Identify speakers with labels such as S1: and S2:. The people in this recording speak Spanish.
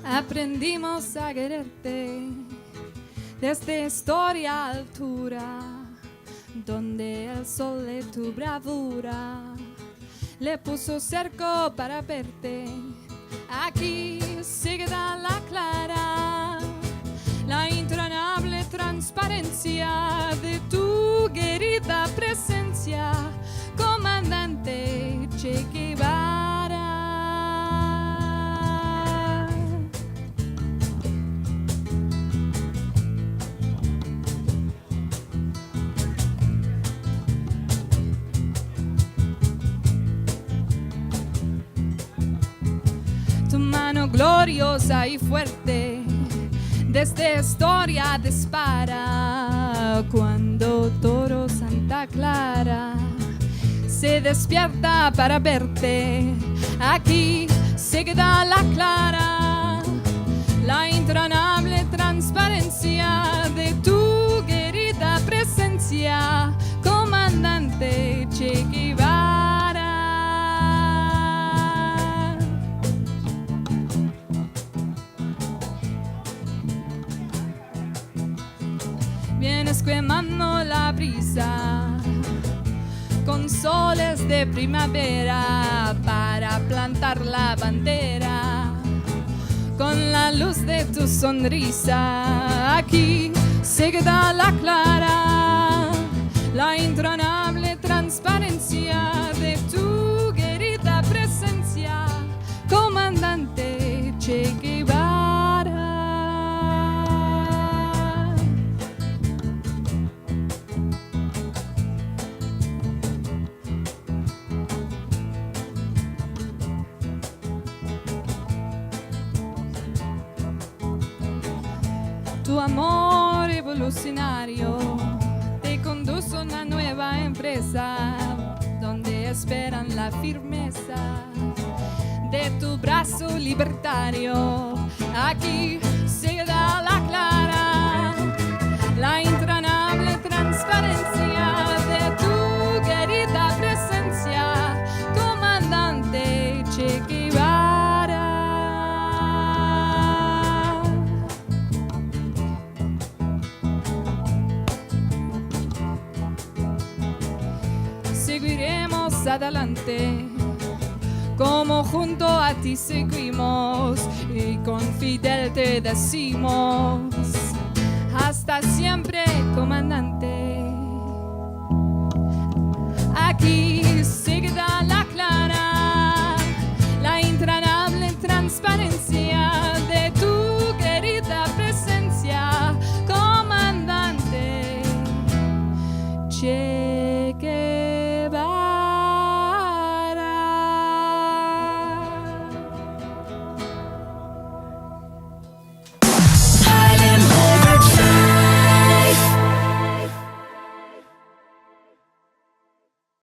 S1: Aprendimos a quererte desde historia altura, donde el sol de tu bravura le puso cerco para verte. Aquí se queda la clara, la intranable transparencia de tu querida presencia, comandante Che Guevara. Tu mano gloriosa y fuerte desde historia dispara, cuando Toro Santa Clara se despierta para verte. Aquí se queda la clara, la intranable transparencia de tu querida presencia, comandante Che Guevara. Vienes quemando la brisa con soles de primavera para plantar la bandera con la luz de tu sonrisa. Aquí se queda la clara, la intranable transparencia de tu querida presencia, comandante Che Guevara. Tu amor evolucionario te conduce a una nueva empresa donde esperan la firmeza de tu brazo libertario. Aquí se da la clara, la intranable transparencia de tu querida presencia, comandante Che Guevara. Seguiremos adelante, como junto a ti seguimos, y con Fidel te decimos, hasta siempre, comandante. Aquí